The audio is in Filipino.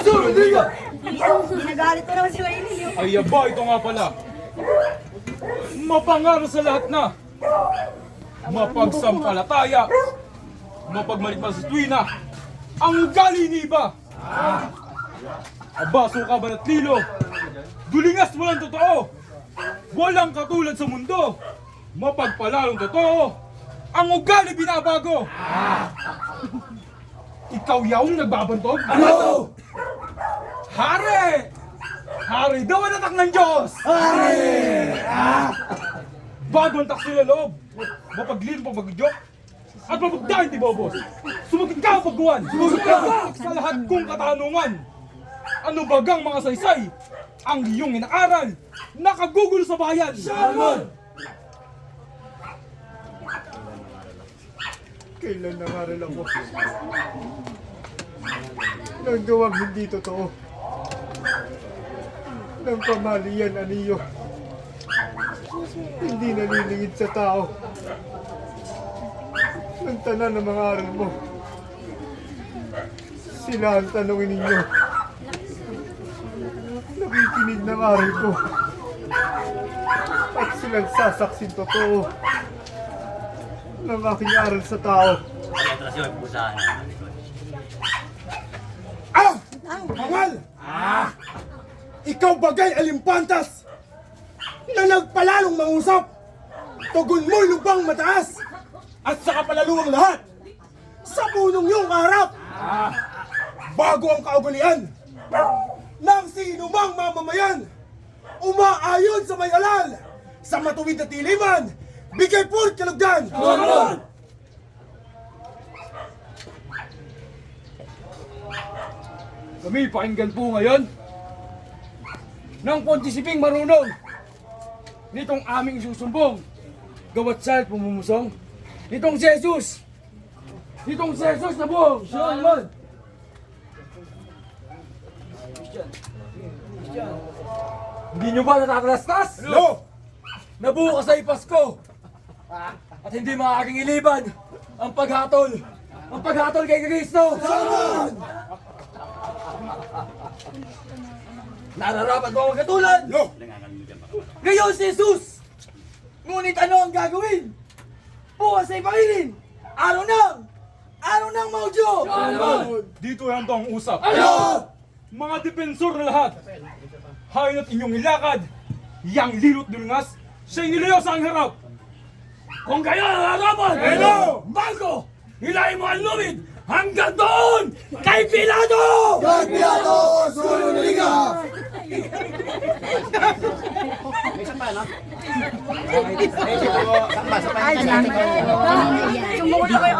Liga! Ginagalit ko naman si Wayne. Ay, aba, ito nga pala. Mapangaro sa lahat na. Mapagsampalataya. Mapagmalikman sa tuwina. Ang gali ni iba. Aba, suka ba at lilo? Dulingas walang totoo. Walang katulad sa mundo. Mapagpalalong totoo. Ang ugali binabago. Ikaw yaong nagbabantog? Ano? Hari! Hari daw ang anak ng Diyos! Hari! Bagong taksi na loob, mapaglino pagbagyok, at mapagdahin di bobos. Sumagin ka ang pagguwan! Sumagin ka sa lahat kong katanungan! Ano bagang mga saysay? Ang iyong inaaral, nakagugulo sa bayan! Salmon! Kailan nangaral ako? Nang gawang hindi totoo. Nang pamalian aniyo. Hindi nalilingid sa tao. Nang tanan ng mga aral mo. Sila ang tanongin ninyo. Nakikinig ng aral ko. At silang sasaksin totoo ng aking aral sa tao. Mangal! Ikaw bagay alimpantas na nagpalalong mangusap. Tugon mo'y lubang mataas at sa kapalaluang lahat sa punong iyong harap. Bago ang kaugalian ng sinumang mamamayan, umaayon sa may alal sa matuwid na tiliman, bigay pur kalugdan. Kami pakinggan po ngayon ng Pontisiping marunong nitong aming susumbong gawat sa pumumusong nitong si Jesus na buong Salmon. Hindi nyo ba natatalastas? No! Nabuo ka sa Ipasko at hindi maaaring iliban ang paghatol kay Kristo. Salmon! Nararapat mo ang katulad. No! Ngayon si Jesus! Ngunit ano ang gagawin? Bukas ay pangilin! Araw ng maudyo! Dito yan ang usap. Ano? Mga depensor na lahat, hayon at inyong ilakad, yang lilot dulungas, siya'y nilayo sa ang harap. Kung kayo ang harapan, Ano? bago, hilahin mo ang lumid hanggang doon kay Pilato! Pilato! Sulo na liga! Ay, salamat. Sumuko na kayo.